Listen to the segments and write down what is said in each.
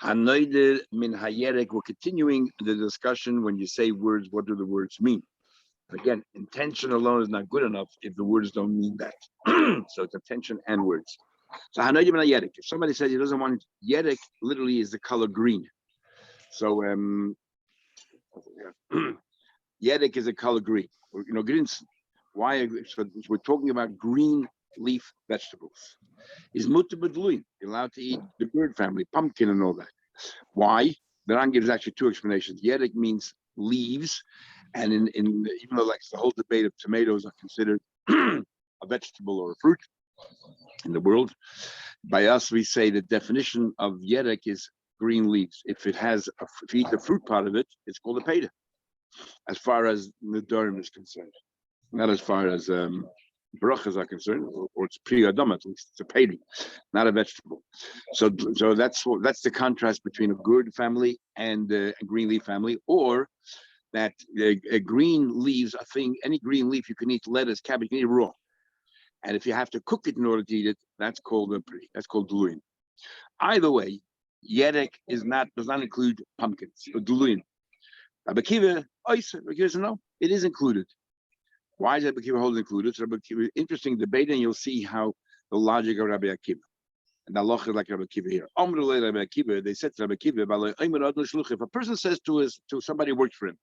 Hanoide min hayerek. We're continuing the discussion. When you say words, what do the words mean? Again, intention alone is not good enough if the words don't mean that. So it's intention and words. So hanoide min hayerek. If somebody says he doesn't want yerek, literally is the color green. So yerek is a color green. Greens. Why? So we're talking about green leaf vegetables. Is mutabadluin. You're allowed to eat the bird family, pumpkin and all that. Why? The Ran gives actually two explanations. Yerek means leaves, and in even though like the whole debate of tomatoes are considered a vegetable or a fruit in the world, by us we say the definition of yerek is green leaves. If you eat the fruit part of it, it's called a peta. As far as Nedarim is concerned, not as far as brachas are concerned, or it's pri-adama, at least it's a peta, not a vegetable. So that's the contrast between a gourd family and a green leaf family, or that green leaves a thing. Any green leaf you can eat, lettuce, cabbage, you can eat raw, and if you have to cook it in order to eat it, that's called duluin. Either way, yerek does not include pumpkins or duluin. Rabbi Akiva says no, it is included. Why is Rabbi Akiva holding included? So Rabbi Akiva, interesting debate, and you'll see how the logic of Rabbi Akiva. And the logic is like Rabbi Akiva here. Rabbi Akiva, they said to Rabbi Akiva, if a person says to somebody who works for him,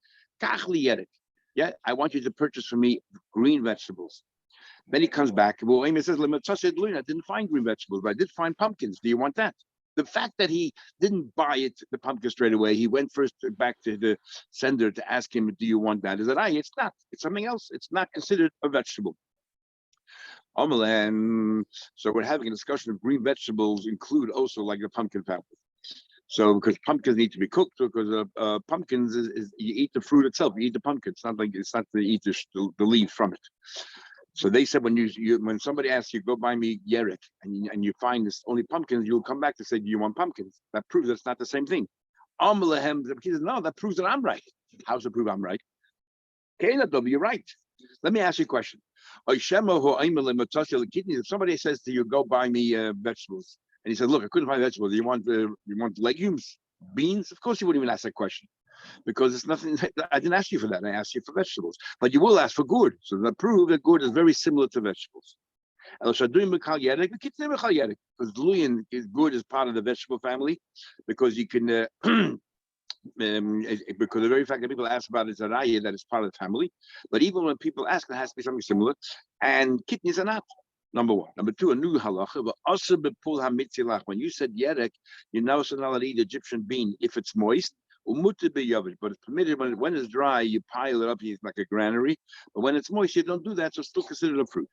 yeah, I want you to purchase for me green vegetables. Then he comes back, he says, I didn't find green vegetables, but I did find pumpkins. Do you want that? The fact that he didn't buy the pumpkin straight away, he went first back to the sender to ask him, do you want that? Is that it's not. It's something else. It's not considered a vegetable. So we're having a discussion of green vegetables include also like the pumpkin family. So because pumpkins need to be cooked, because pumpkins is you eat the fruit itself, you eat the pumpkin. It's not to eat the leaf from it. So they said when somebody asks you, go buy me yerek, and you find this only pumpkins, you'll come back to say, do you want pumpkins? That proves it's not the same thing. No, that proves that I'm right. How's it prove I'm right? Okay, you're right. Let me ask you a question. If somebody says to you, go buy me vegetables, and he said, look, I couldn't find vegetables. You want legumes, beans? Of course you wouldn't even ask that question, because it's nothing. I didn't ask you for that. I asked you for vegetables, but you will ask for gourd. So that proves that gourd is very similar to vegetables. Because gourd is part of the vegetable family, because you can. Because the very fact that people ask about it is a raya that is part of the family. But even when people ask, there has to be something similar. And kidneys are not. Number one. Number two, a new halacha. When you said yerek, you're now not allowed to eat Egyptian bean if it's moist. But it's permitted when it's dry, you pile it up, it's like a granary. But when it's moist, you don't do that, so it's still considered a fruit.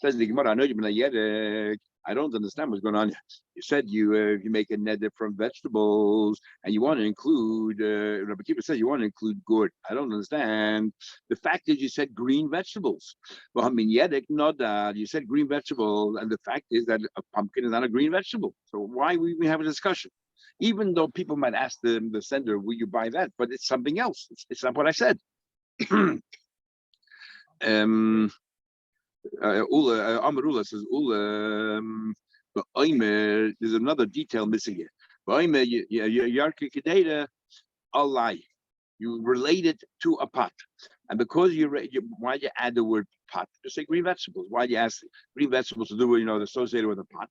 Says the Gemara, I know you've been a yerek. I don't understand what's going on here. You said you make a neder from vegetables, and you want to include, Rabbi Akiva said you want to include gourd. I don't understand. The fact is you said green vegetables. Well, I mean, yerek, not that. You said green vegetables, and the fact is that a pumpkin is not a green vegetable. So why we have a discussion? Even though people might ask the sender, will you buy that? But it's something else. It's not what I said. Amarula says, there's another detail missing here. You relate it to a pot. And because why you add the word pot? Just say green vegetables. Why do you ask green vegetables to do associated with a pot?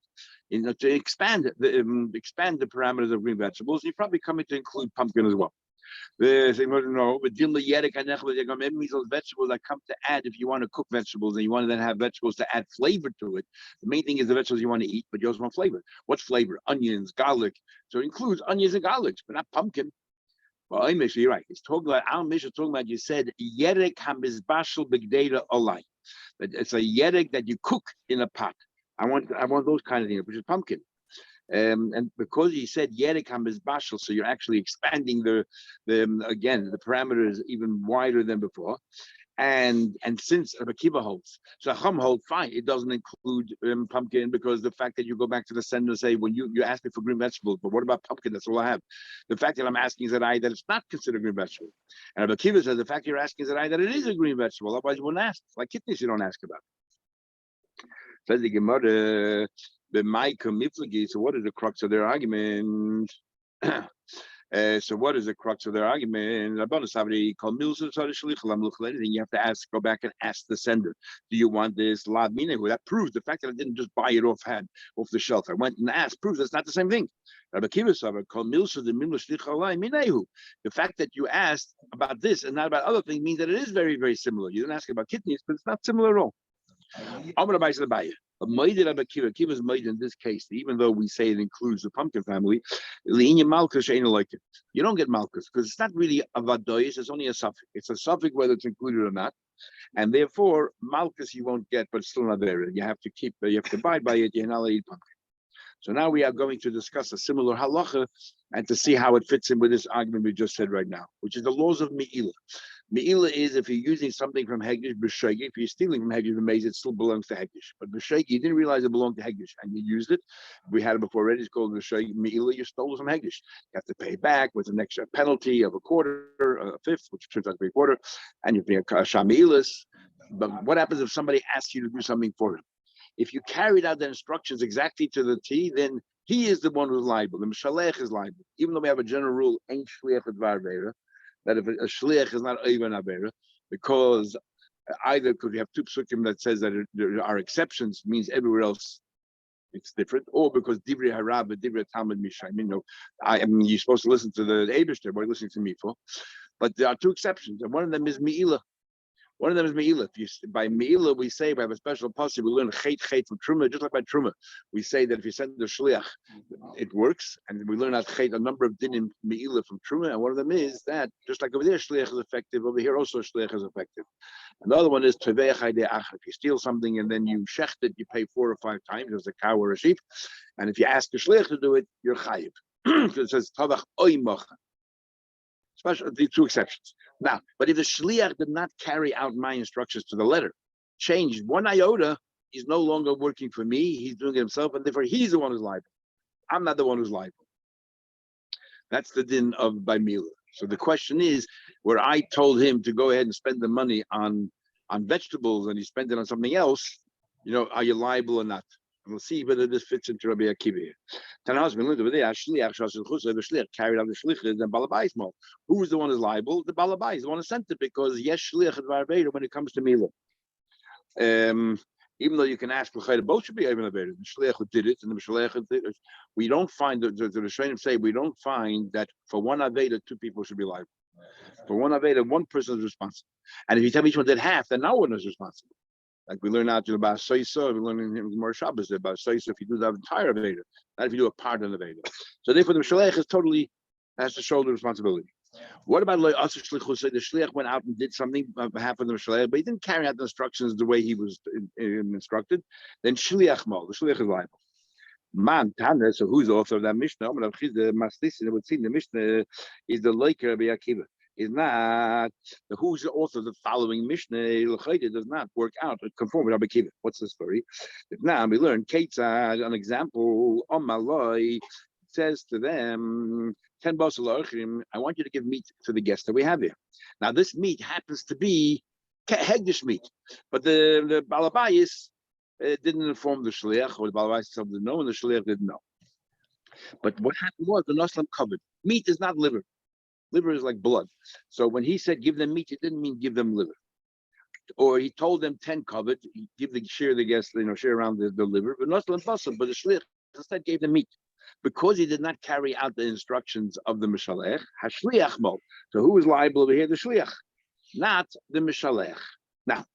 To expand the parameters of green vegetables, you're probably coming to include pumpkin as well. Those vegetables that come to add, if you want to cook vegetables and you want to then have vegetables to add flavor to it. The main thing is the vegetables you want to eat, but you also want flavor. What's flavor? Onions, garlic. So it includes onions and garlic, but not pumpkin. Well, you're right. It's talking about our mission. Talking about you said yerek hamizbashal b'gdeira olai. It's a yerek that you cook in a pot. I want those kind of things, which is pumpkin. And because you said yerek hamizbashal, so you're actually expanding the parameters even wider than before. And since Rabbi Akiva holds, so Chum holds fine, it doesn't include pumpkin, because the fact that you go back to the sender and say, when you ask me for green vegetables, but what about pumpkin? That's all I have. The fact that I'm asking is that it's not considered a green vegetable. And Rabbi Akiva says the fact you're asking is that it is a green vegetable. Otherwise you wouldn't ask. Like kidneys you don't ask about. Says the Gemara, So what is the crux of their argument? So what is the crux of their argument? Anything you have to ask, go back and ask the sender. Do you want this lad minahu? That proves the fact that I didn't just buy it offhand, off the shelf. I went and asked, proves that's not the same thing. The fact that you asked about this and not about other things means that it is very, very similar. You didn't ask about kidneys, but it's not similar at all. But Kiva's made in this case, even though we say it includes the pumpkin family, you don't get malchus because it's not really a vadois, it's only a suffix. It's a suffix whether it's included or not. And therefore, malchus you won't get, but it's still not there. You have to abide by it, you're not allowed to eat pumpkin. So now we are going to discuss a similar halacha and to see how it fits in with this argument we just said right now, which is the laws of Me'ilah. Me'ilah is if you're using something from Hegdish, B'Shegi, if you're stealing from Hegdish, B'Meiz, it still belongs to Hegdish. But B'Shegi, you didn't realize it belonged to Hegdish, and you used it. We had it before already, it's called B'Shegi. Me'ilah, you stole it from Hegdish. You have to pay back with an extra penalty of a quarter, a fifth, which turns out to be a quarter, and you pay a Shami'ilas. But what happens if somebody asks you to do something for him? If you carried out the instructions exactly to the T, then he is the one who's liable. The Mishalech is liable. Even though we have a general rule, ain't shliach at varvera, that if a shliach is not even avera, because either because we have two psukim that says that there are exceptions, means everywhere else it's different, or because divrei harab and divrei talmud mishayim. I mean, you're supposed to listen to the Eibishter, what are you listening to me for? But there are two exceptions, and one of them is Me'ilah. One of them is Me'ilah. By Me'ilah, we say, we have a special policy, we learn chet from Truma, just like by Truma. We say that if you send the Shliach, it works. And we learn out chet, a number of din in Me'ilah from Truma. And one of them is that, just like over there, Shliach is effective, over here also Shliach is effective. And the other one is Tevei Chayde Achar. If you steal something and then you shecht it, you pay 4 or 5 times as a cow or a sheep. And if you ask the Shliach to do it, you're chayiv. Because it says, Tavach oy mocha. Special, the two exceptions. Now, but if the shliach did not carry out my instructions to the letter, changed one iota, he's no longer working for me. He's doing it himself, and therefore he's the one who's liable. I'm not the one who's liable. That's the din of by Mila. So the question is, where I told him to go ahead and spend the money on vegetables, and he spent it on something else, are you liable or not? And we'll see whether this fits into Rabbi Akiva here. Tanahas been learned over there. Shliach carried out the shlichus, and balabais mo. Who is the one who's liable? The balabais, the one who sent it, because yes, shliach at varveda when it comes to Mila. Even though you can ask both should be even aveda. The shliach who did it and the shliach who did it. We don't find the Rishonim say we don't find that for one aveda 2 people should be liable. For one aveda 1 person is responsible, and if you tell each one did half, then no one is responsible. Like we learn out about Soisa, we learn in Gemara Shabbos about Soisa if you do the entire Veda, not if you do a part of the Veda. So therefore the Shalech is totally has to shoulder responsibility. What about Lo Asr Shlichus? The Shliach went out and did something on behalf of the Shalech, but he didn't carry out the instructions the way he was instructed. Then Shliach Mo, the Shliach is liable. Man Tana, so who's the author of that Mishnah? The Maslisin, it would seem the Mishnah is the Leiker of Akiva. Is not who's the author of the following Mishnah. It does not work out conform with Rabbi Akiva. What's the story? Now we learn Ketzad, an example. Malay says to them, 10 basal. I want you to give meat to the guests that we have here. Now this meat happens to be hegdish meat, but the balabayis didn't inform the shliach, or the balabayis didn't know, and the shliach didn't know. But what happened was the Noslam covered. Meat is not liver. Liver is like blood. So when he said give them meat, it didn't mean give them liver. Or he told them 10 covered, share the guests, share around the liver, but not the shliach instead gave them meat. Because he did not carry out the instructions of the Mishalech, Hashliach Mo. So who is liable over here? The Shliach, not the Mishalech. Now,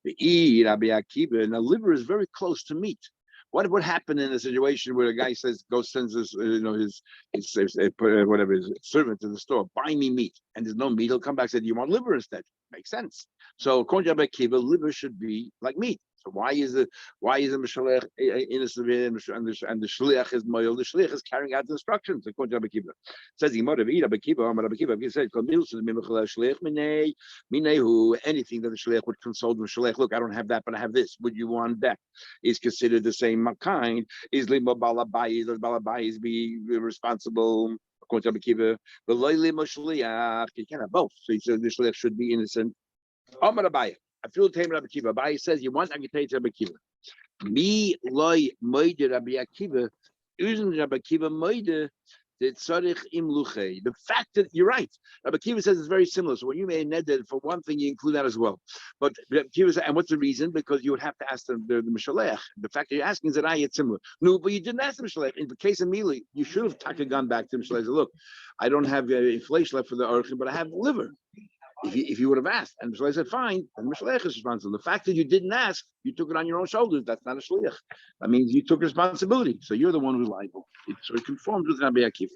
the Rabbi Akiva, now liver is very close to meat. What would happen in a situation where a guy says, go sends his, his servant to the store, buy me meat, and there's no meat, he'll come back and say, do you want liver instead? Makes sense. So according to Rabbi Akiva, liver should be like meat. So why is the Mishalech innocent and the Shliach is moyel? The Shliach is carrying out the instructions according to Rabbi Akiva. Says the Gemara, Rabbi Akiva said, anything that the Shliach would consult the Shliach, look, I don't have that, but I have this. Would you want that? Is considered the same kind. Is limo balabais? Does balabais be responsible? According to Rabbi Akiva, the loylim Shliach, you can't have both. So he said the Shliach should be innocent. Amar Abaye. I feel the Rabbi Akiva. Abaye says, you want, I can tell you to Rabbi Akiva. Me loy moide Rabbi Akiva, using Rabbi Akiva moide. The fact that you're right, Rabbi Akiva says it's very similar. So when you made a neder, for one thing, you include that as well. But Rabbi Akiva says, and what's the reason? Because you would have to ask the Mishalech. The fact that you're asking is that it's similar. No, but you didn't ask the Mishalech. In the case of Mili, you should have gone back to the Mishalech. Look, I don't have inflation left for the Orchim, but I have liver. If you would have asked, and Mishalech said fine, and Mishalech is responsible. The fact that you didn't ask, you took it on your own shoulders. That's not a shliach. That means you took responsibility. So you're the one who's liable. So it conforms with Rabbi Akiva.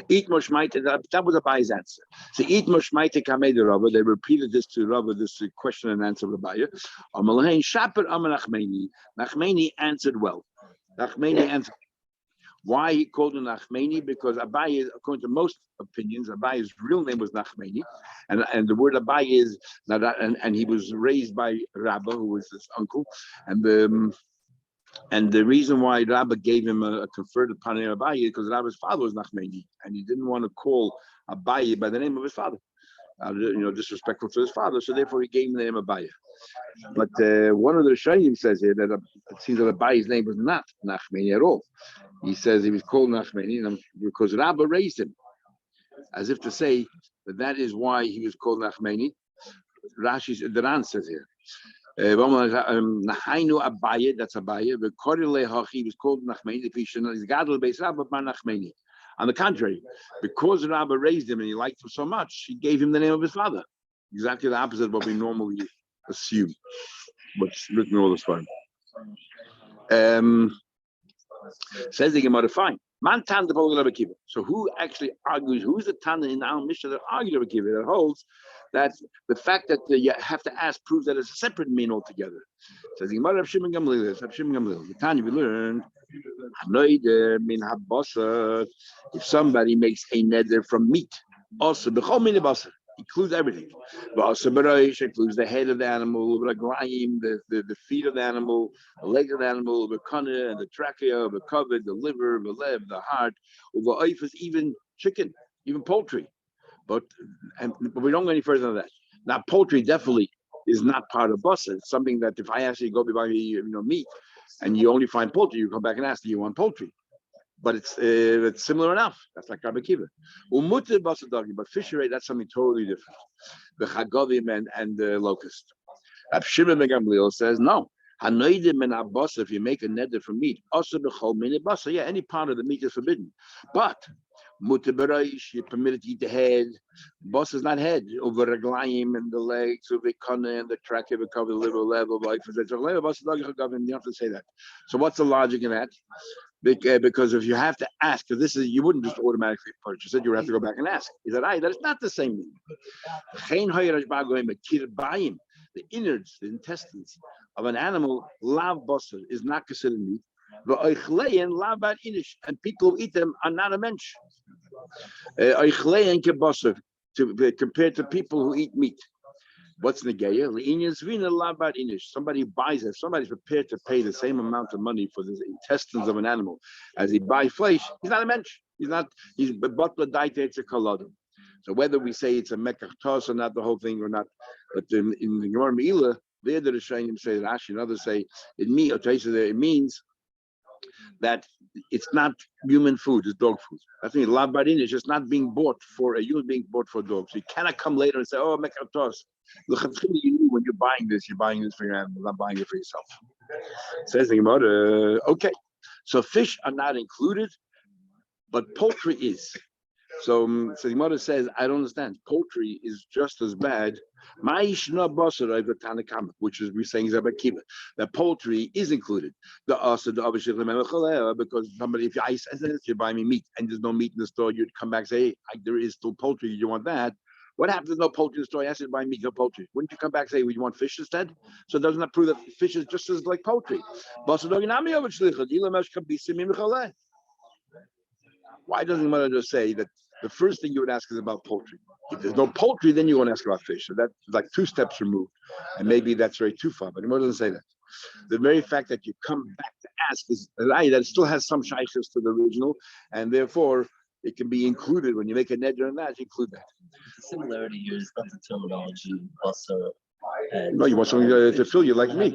Eat moshmaite. That was Abaye's answer. So eat moshmaite kamei the Rava. They repeated this to Rava. This question and answer of Abaye. Amalahein shaper Nachmeni. Nachmeni answered well. Nachmeni answered. Why he called him Nachmeni? Because Abaye, according to most opinions, Abaye's real name was Nachmeni, and the word Abaye is and he was raised by Rabba, who was his uncle, and the reason why Rabba gave him a conferred upon Abaye is because Rabba's father was Nachmeni, and he didn't want to call Abaye by the name of his father, disrespectful to his father, so therefore he gave him the name Abaye. But one of the Shayim says here that it seems that Abaye's name was not Nachmeni at all. He says he was called Nachmeni because Rabba raised him, as if to say that is why he was called Nachmeni. The Ran says here, Nahainu Abaye, that's Abaye. He was called Nachmeni. He's Gadol Beis Rabba Bar Nachmeni. On the contrary, because Rabba raised him and he liked him so much, he gave him the name of his father. Exactly the opposite of what we normally assume, what's written all this time. Says the Gemara, fine. Man tan the Rabbi Akiva. So who actually argues? Who's the Tana in our Mishnah that argues Rabbi Akiva, that holds that the fact that you have to ask proves that it's a separate mean altogether? Says the Gemara, Rav Shimon Gamliel. The Tanya we learned. If somebody makes a neder from meat, also b'chol min basar, includes everything. Basar includes the head of the animal, the feet of the animal, the leg of the animal, the kana and the trachea, the kavod, the liver, the lev, the heart, even chicken, even poultry. But we don't go any further than that. Now, poultry definitely is not part of basar. It's something that if I ask you to go buy me, meat, and you only find poultry, you come back and ask, do you want poultry? But it's similar enough. That's like Rabbi Akiva. But fishery, that's something totally different. The chagovim and the locust. Rab Shimon ben Gamliel says no. If you make a neder from meat, any part of the meat is forbidden. But you're permitted to eat the head. Boss is not head. Over reglayim and the legs, over kana and the trachea, cover the liver level. You have to say that. So what's the logic in that? Because if you have to ask, because this is, you wouldn't just automatically purchase it, you would have to go back and ask. Is that right? That is not the same meat. The innards, the intestines of an animal, lav basar, is not considered meat. And people who eat them are not a mensch. Compared to people who eat meat. What's Negeya? Somebody buys it. Somebody's prepared to pay the same amount of money for the intestines of an animal as he buys flesh. He's not a mensch. He's butler daitates a kaladim. So whether we say it's a mekach tos or not, the whole thing or not, but in the Gemara Meila, there the Rishayim say, Rashi and others say, it means that it's not human food, it's dog food. That's mean labarin is just not being bought for a human being, bought for a dog. So you cannot come later and say, oh, mekach tos. You knew when you're buying this for your animal, not buying it for yourself. Says the Gemara, okay. So fish are not included, but poultry is. So the Gemara says, I don't understand. Poultry is just as bad. Which is we're saying Rabbi Akiva. That poultry is included. Because somebody, if you buy me meat and there's no meat in the store, you'd come back and say, hey, there is still poultry. You want that? What happens if there's no poultry in the store? I asked you to buy meat, no poultry. Wouldn't you come back and say, well, you want fish instead? So doesn't that prove that fish is just as like poultry? Why doesn't the mother just say that the first thing you would ask is about poultry? If there's no poultry, then you want to ask about fish. So that's like two steps removed. And maybe that's very too far, but the mother doesn't say that. The very fact that you come back to ask is that it still has some shaykhs to the original, and therefore it can be included when you make a neder and that, include that. The similarity here is not the terminology, basar. No, you want something to fill you like meat.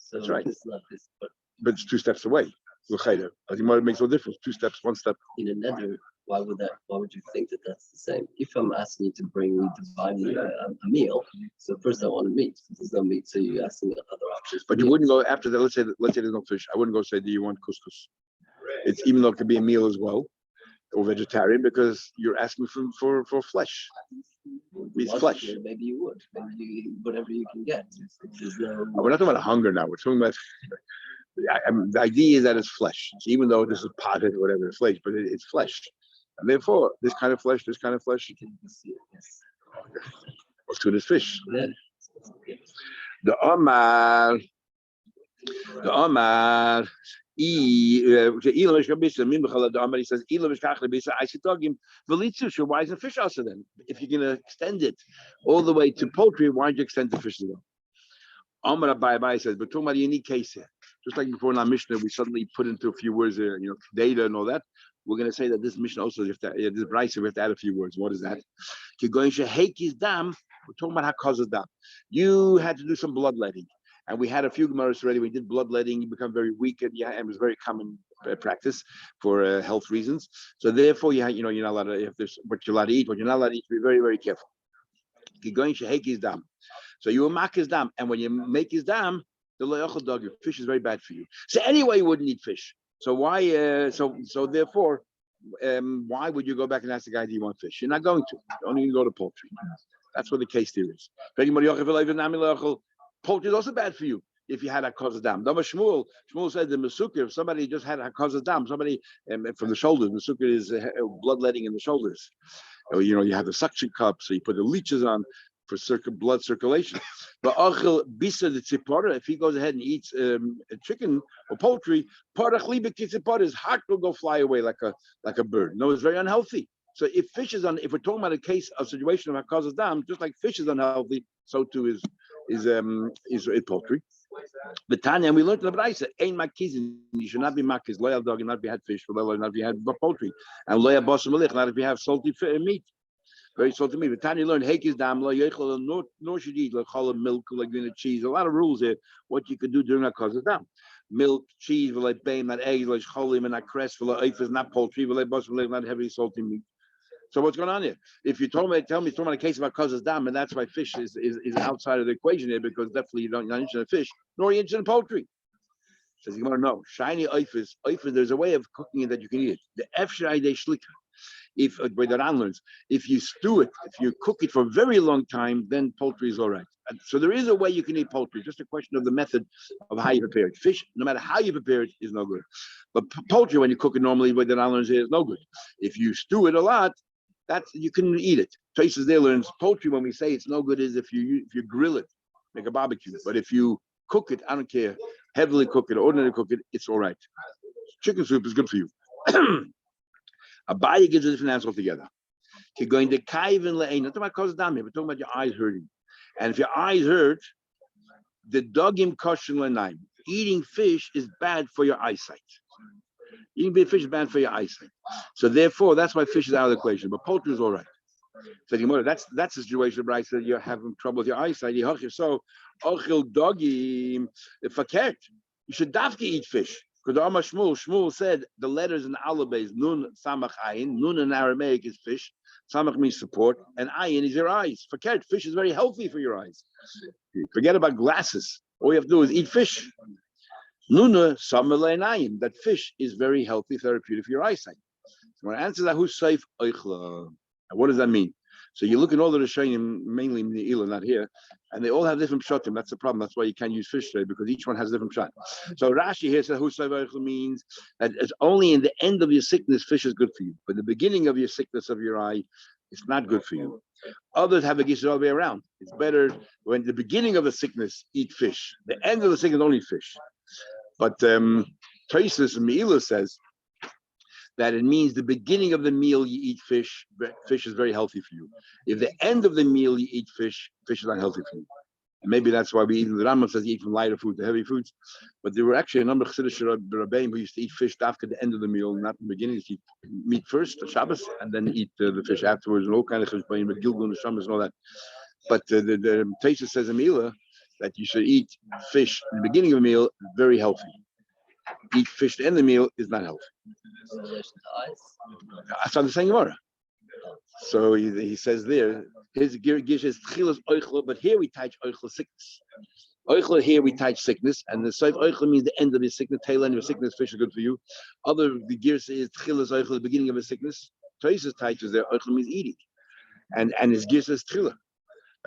So that's right. It's not this, But it's 2 steps away. I think it makes no difference. 2 steps, 1 step. in a nether, why would you think that that's the same? If I'm asking you to bring me to buy me a meal, so first I want a meat. If there's no meat, so you ask me other options. But you wouldn't go after that. Let's say there's no fish. I wouldn't go say, do you want couscous? It's even though it could be a meal as well, or vegetarian, because you're asking for flesh. It's flesh. Maybe you would. Maybe whatever you can get. There's no. We're not talking about hunger now. We're talking about the idea is that it's flesh. So even though this is potted or whatever, it's flesh, but it's flesh. And therefore, this kind of flesh, you can see it. Yes. What's to this fish? Yeah. The Omar. He says, why isn't fish also then? If you're going to extend it all the way to poultry, why don't you extend the fish as well? Omar Abai says, but talking about a unique case here. Just like before in our Mishnah, we suddenly put into a few words there, data and all that. We're going to say that this Mishnah also, this Brisa, we have to add a few words. What is that? We're talking about Hakaz's dam. You had to do some bloodletting. And we had a few Gemaras already. We did bloodletting. You become very weak, and it was very common practice for health reasons. So therefore, you're not allowed to. If there's what you're allowed to eat, what you're not allowed to eat, be very, very careful. Dam. So you will make his dam, and when you make his dam, the loyachal dog, fish is very bad for you. So anyway, you wouldn't eat fish. So why? So therefore, why would you go back and ask the guy, do you want fish? You're not going to. You're only going to go to poultry. That's what the case there is. Poultry is also bad for you if you had Hakaz's dam. Shmuel said the Mesukah, if somebody just had Hakaz's dam, somebody from the shoulders, Mesukah is bloodletting in the shoulders. You have the suction cup, so you put the leeches on for blood circulation. But if he goes ahead and eats chicken or poultry, his heart will go fly away like a bird. No, it's very unhealthy. So if we're talking about a case, a situation of Hakaz's dam, just like fish is unhealthy, so too is poultry. But Tanya, and we learned in the Brisa, ain't makizin. You should not be makiz. Loyal dog, not be had fish. Not if you had poultry, and loyal basam malich, not if you have salty meat. Very salty meat. But Tanya learned hekiz dam lo yechol, nor should eat like cholam, milk, like cheese. A lot of rules here. What you could do during Hakaz's dam. Milk, cheese, like bain, not eggs, like cholim, and not cress, for not poultry, like basam malich, not heavy salty meat. So what's going on here? If you tell me it's talking about a case about Hakaz's dam, and that's why fish is outside of the equation here, because definitely you're not interested in fish, nor are you interested in poultry. Says you want to know shiny eifes. There's a way of cooking it that you can eat it. The efshai de shlika. If by the Ran learns, if you stew it, if you cook it for a very long time, then poultry is all right. And so there is a way you can eat poultry. Just a question of the method of how you prepare it. Fish, no matter how you prepare it, is no good. But poultry, when you cook it normally, by the Ran learns, is no good. If you stew it a lot, you can eat it. Traces there learns poultry. When we say it's no good, is if you grill it, make a barbecue. But if you cook it, I don't care, heavily cook it, ordinary cook it, it's all right. Chicken soup is good for you. Abaya gives a different answer altogether. You're going to kaiv and le'ain. Not about cause dam here, but talking about your eyes hurting. And if your eyes hurt, the dogim kosher le'naim. Eating fish is bad for your eyesight. Eating fish is bad for your eyesight. So therefore, that's why fish is out of the equation. But poultry is all right. So that's the situation where I said you're having trouble with your eyesight. So, ochil dogim fakert. You should dafki eat fish. Because Shmuel said the letters in alabes, nun samach ayin, nun in Aramaic is fish, samach means support, and ayin is your eyes. Fakert, fish is very healthy for your eyes. Forget about glasses. All you have to do is eat fish. Nuna samale ayin, that fish is very healthy, therapeutic for your eyesight. So when I answer that, who's safe? And what does that mean? So you look at all the Rishonim, mainly in the Ila, not here, and they all have different pshatim. That's the problem. That's why you can't use fish today, because each one has a different pshat. So Rashi here says, "Husay means that it's only in the end of your sickness fish is good for you, but the beginning of your sickness of your eye, it's not good for you." Others have a gisher all the way around. It's better when the beginning of the sickness eat fish, the end of the sickness only fish. But Tosis Meila says that it means the beginning of the meal you eat fish. Fish is very healthy for you. If the end of the meal you eat fish, fish is not healthy for you. And maybe that's why we eat. The Rambam says you eat from lighter food to heavy foods. But there were actually a number of Chassidish Rabbeim who used to eat fish after the end of the meal, not in the beginning. You eat meat first, the Shabbos, and then eat the fish afterwards, and all kinds of Chassidish with Gilgul and Shabbos and all that. But the Taisa says Amila, that you should eat fish in the beginning of a meal, very healthy. Eat fish to end the meal is not healthy. In relation to eyes. That's what I'm saying, Gemara. So he says there, his gish is tchilas oichel, but here we touch oichel sickness. Oichel here we touch sickness, and the soif oichel means the end of his sickness, tail end of his sickness. Fish is good for you. Other the gish is tchilas oichel, the beginning of his sickness. Toises touches there. Oichel means eating, and his gish is tchila.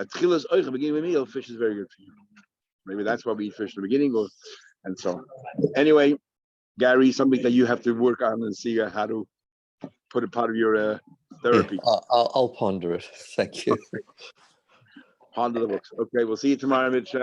Tchilas oichel, beginning of a meal, fish is very good for you. Maybe that's why we eat fish in the beginning, and so on. Anyway, Gary, something that you have to work on and see how to put a part of your therapy. Yeah, I'll ponder it. Thank you. Ponder the books. Okay, we'll see you tomorrow, Mitch.